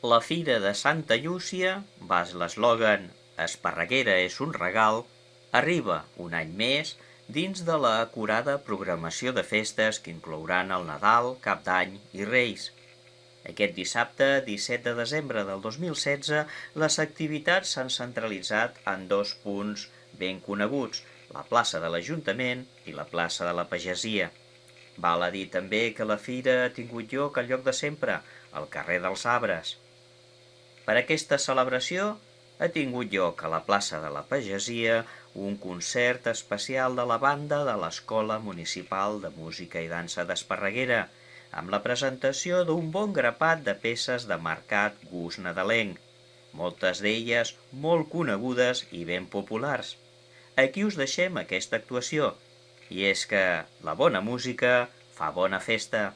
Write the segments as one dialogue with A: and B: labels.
A: La Fira de Santa Llúcia, baix l'eslògan "Esparreguera és un regal", arriba un any més dins de la acurada programació de festes que inclouran el Nadal, Cap d'Any i Reis. Aquest dissabte, 17 de desembre del 2016, les activitats s'han centralitzat en dos punts ben coneguts, la plaça de l'Ajuntament i la plaça de la Pagesia. Val a dir també que la fira ha tingut lloc al lloc de sempre, al carrer dels Arbres. Per aquesta celebració ha tingut lloc a la plaça de la Pagesia un concert especial de la banda de l'Escola Municipal de Música i Dansa d'Esparreguera, amb la presentació d'un bon grapat de peces de marcat gust nadalenc, moltes d'elles molt conegudes i ben populars. Aquí us deixem aquesta actuació, i és que la bona música fa bona festa.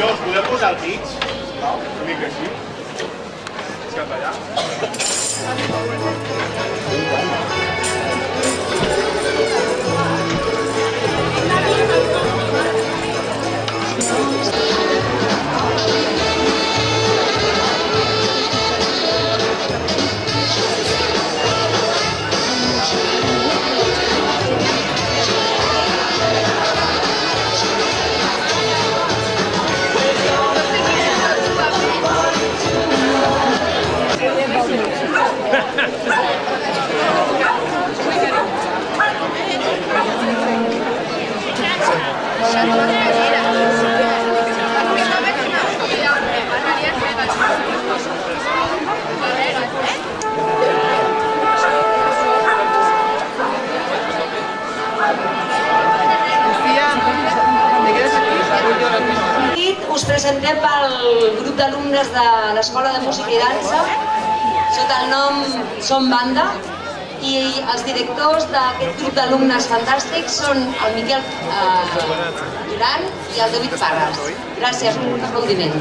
B: Us podeu posar al mig? Una mica així. Cap allà.
C: Us presentem pel grup d'alumnes de l'Escola de Música i Dansa sota el nom Som Banda, i els directors d'aquest grup d'alumnes fantàstics són el Miquel Duran i el David Parras. Gràcies, un aplaudiment.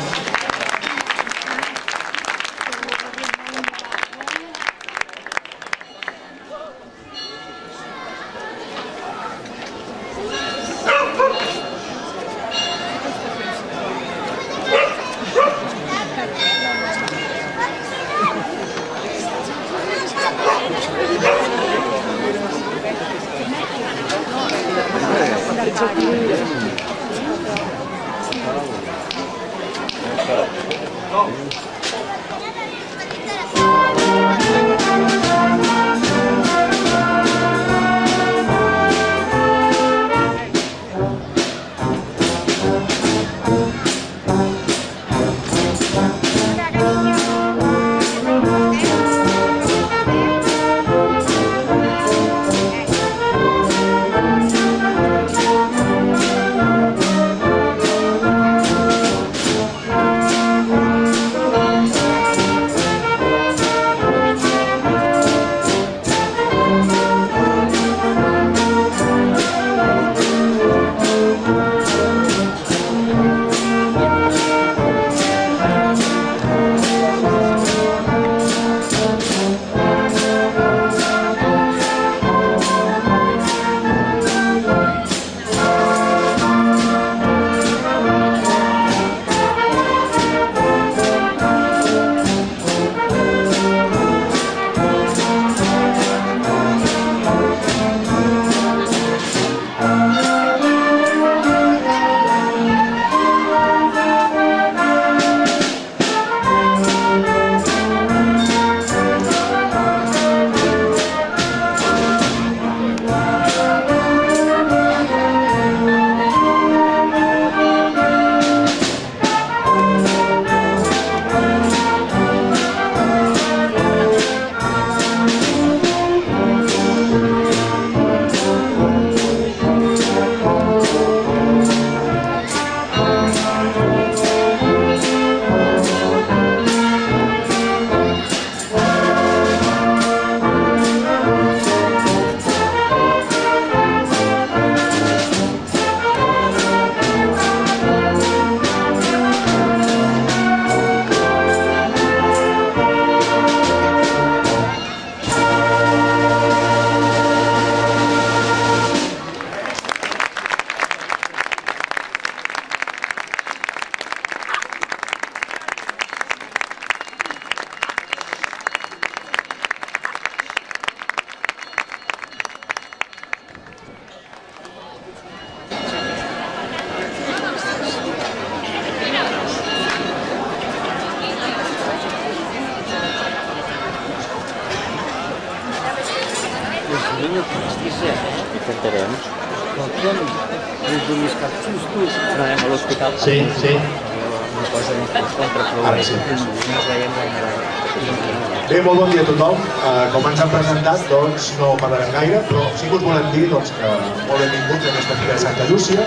A: Intentarem. No anem a l'hospital.
B: Sí, sí.
A: Una cosa contraproduent.
B: Ara sí.
A: No es veiem
B: Bé, molt bon dia a tothom. Com ens han presentat, doncs no parlarem gaire, però sí que us volem dir que molt benvinguts a aquesta Fira de Santa Llúcia,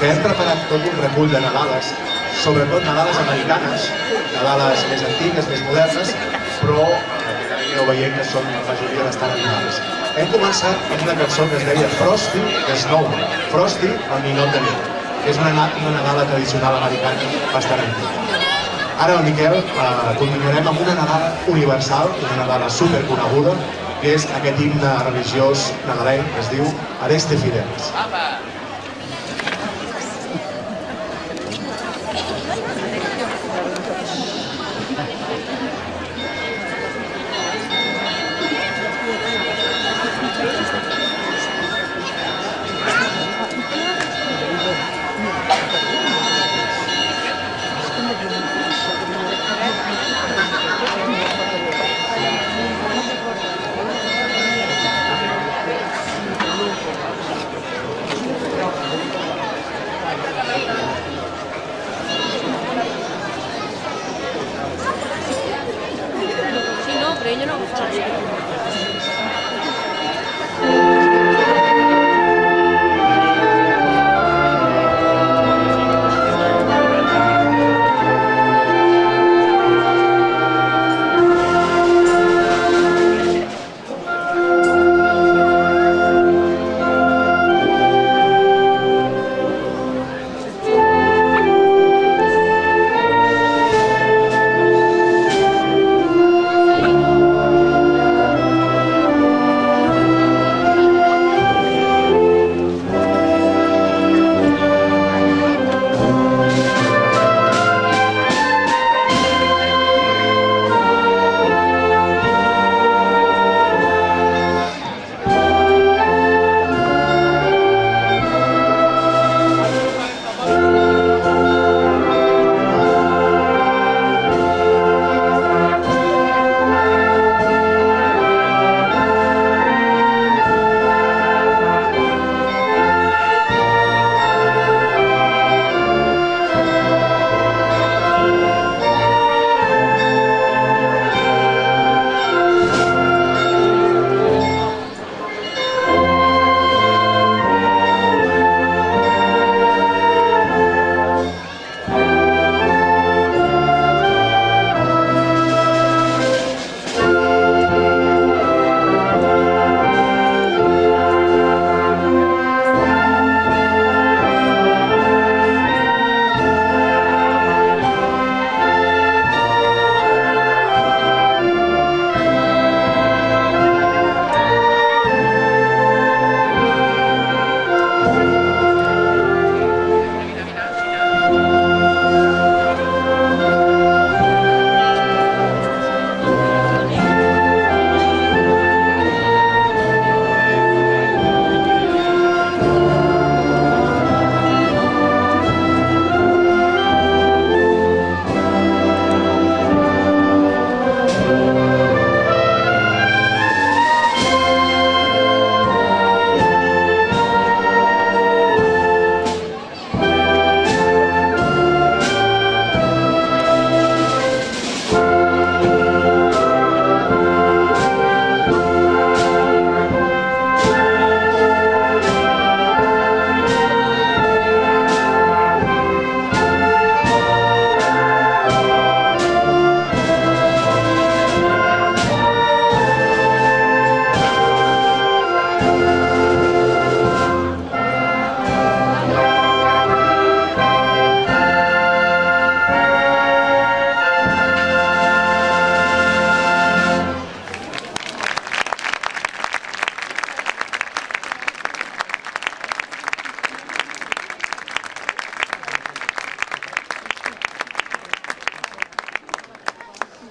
B: que hem preparat tot un recull de nadales, sobretot nadales americanes, nadales més antigues, més modernes, però aneu veient que són la majoria bastant animals. Hem començat amb una cançó que es deia Frosty the Snowman, Frosty el ninot de neu, que és una nadala tradicional americana bastant antiga. Ara el Miquel continuarem amb una nadala universal, una nadala superconeguda, que és aquest himne religiós nadalenc que es diu Adeste Fideles.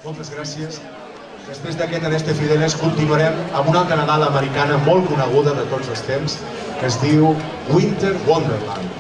B: Moltes gràcies. Després d'aquest Adeste Fideles continuarem amb una altra Nadala americana molt coneguda de tots els temps, que es diu Winter Wonderland.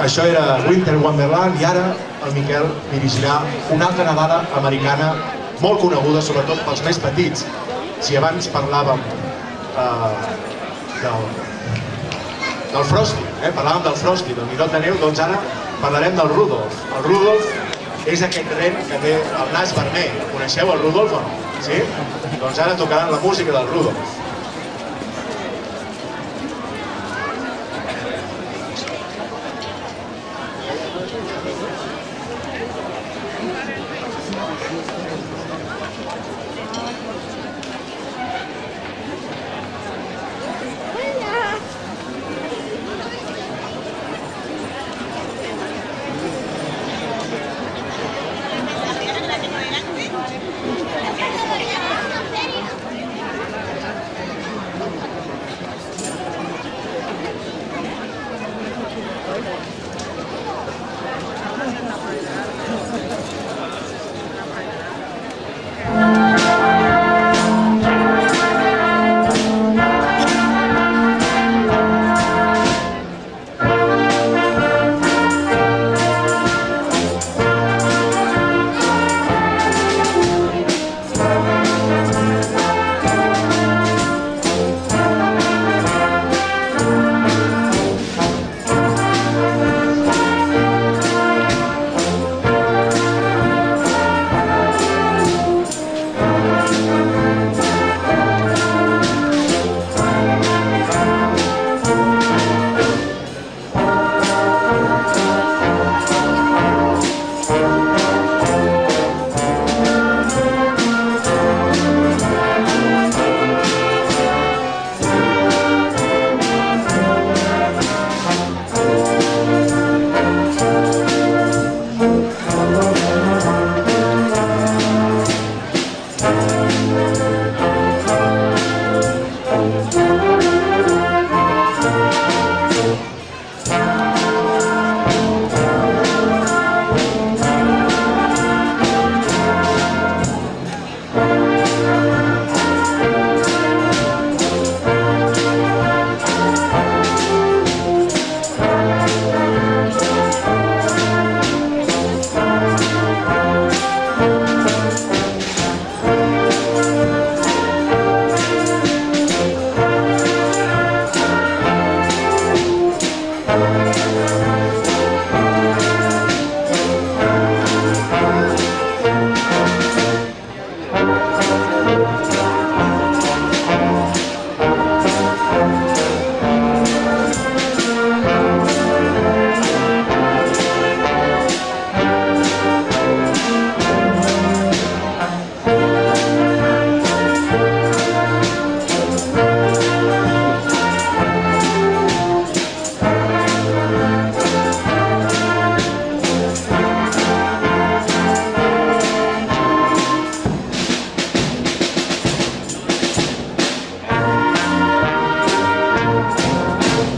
B: Això era Winter Wonderland i ara el Miquel dirigirà una altra nadala americana molt coneguda, sobretot pels més petits. Si abans parlàvem del Frosty, parlàvem del Frosty, del ninot de neu, doncs ara parlarem del Rudolf. El Rudolf és aquest ren que té el nas vermell. Coneixeu el Rudolf o no? Sí? Doncs ara tocaran la música del Rudolf.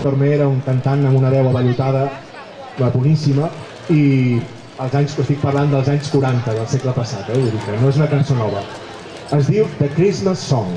D: Tormer era un cantant amb una veu avellotada, boníssima, i els anys que estic parlant dels anys 40 del segle passat, vull dir que no és una cançó nova. Es diu The Christmas Song.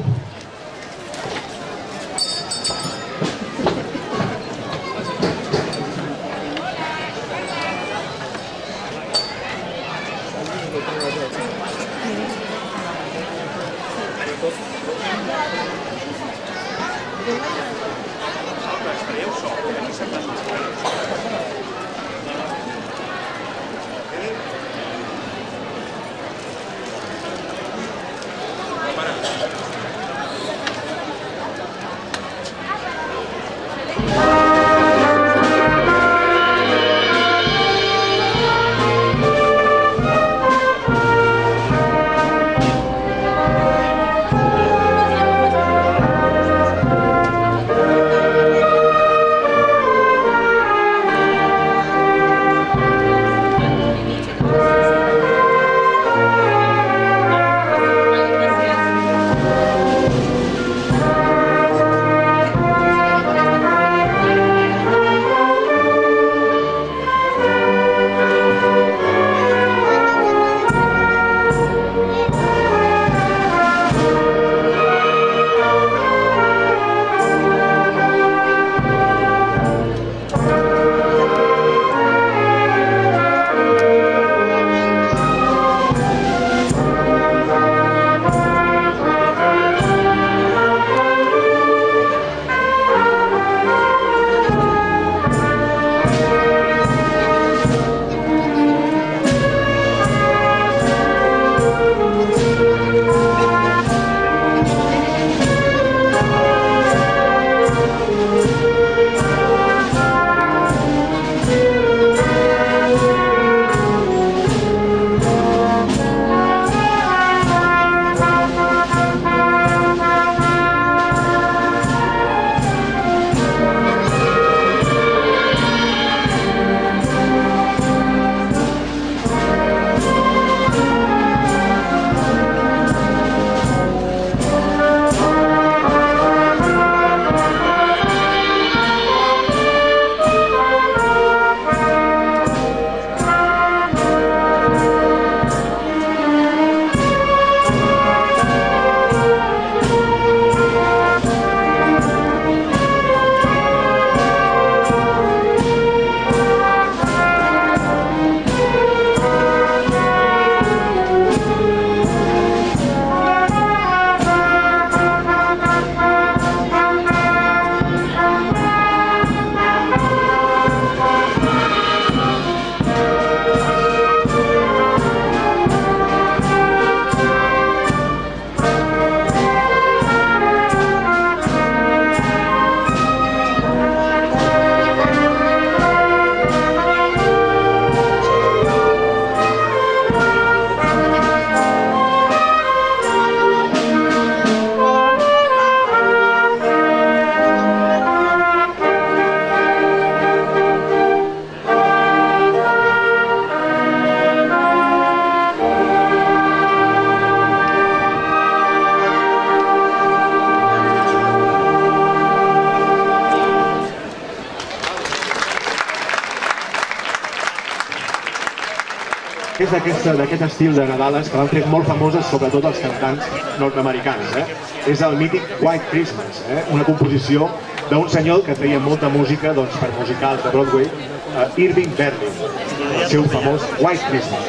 D: és d'aquest estil de Nadales que l'han fet molt famoses sobretot els cantants nord-americans. És el mític White Christmas, una composició d'un senyor que feia molta música per musicals de Broadway, Irving Berlin, el seu famós White Christmas.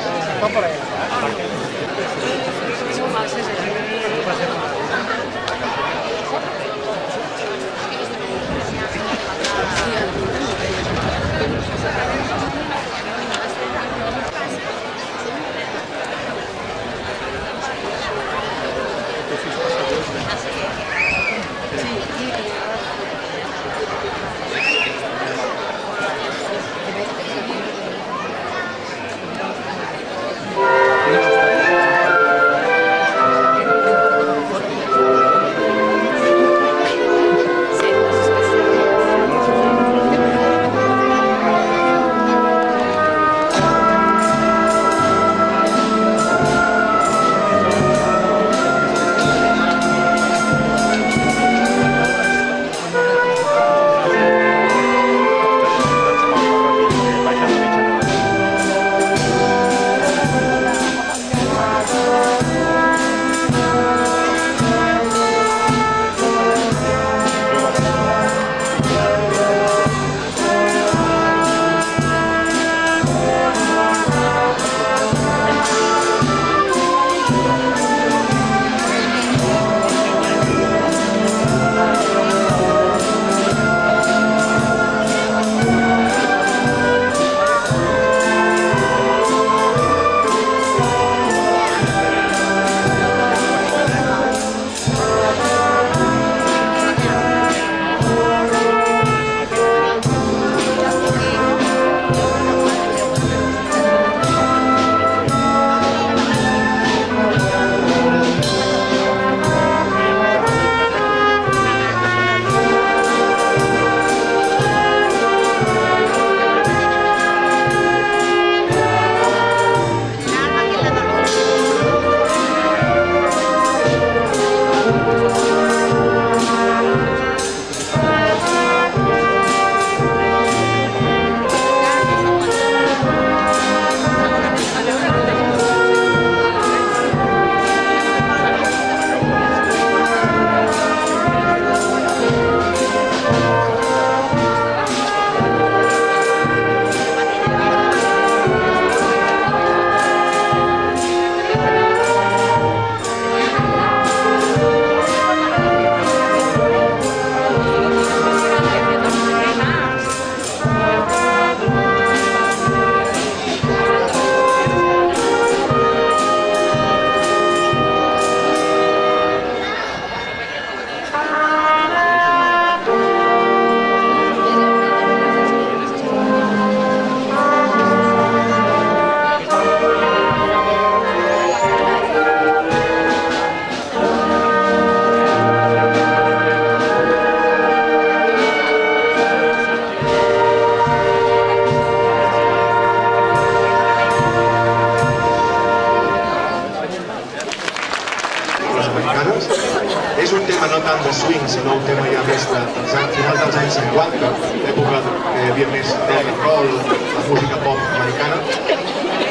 B: És un tema no tant de swing, sinó un tema ja més de finals dels anys 50, l'època que hi havia més rock and roll, la música pop americana,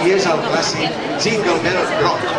B: i és el clàssic Jingle Bell Rock.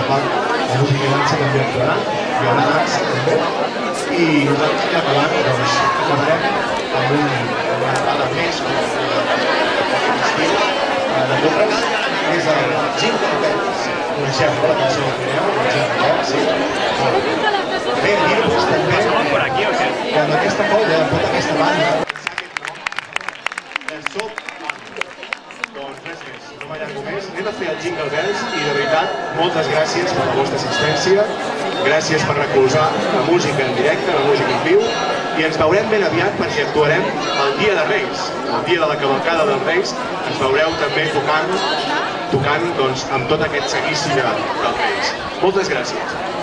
B: la música i dansa també actuarà, hi haurà dansa també, i nosaltres acabant, doncs, acabarem amb una vegada més, de Llobres, que és el Jingle Bells. Coneixeu la cançó del Pirineu, el Jingle Bells, sí? Bé, dir-vos també que amb aquesta colla, amb tota aquesta banda, Soc Banda. Doncs res més, no m'allargo més. Anem a fer el Jingle Bells i de veritat, moltes gràcies per la vostra assistència, gràcies per recolzar la música en directe, la música en viu, i ens veurem ben aviat perquè actuarem el Dia de Reis, el dia de la cavalcada dels Reis. Ens veureu també tocant doncs, amb tot aquest seguici dels Reis. Moltes gràcies.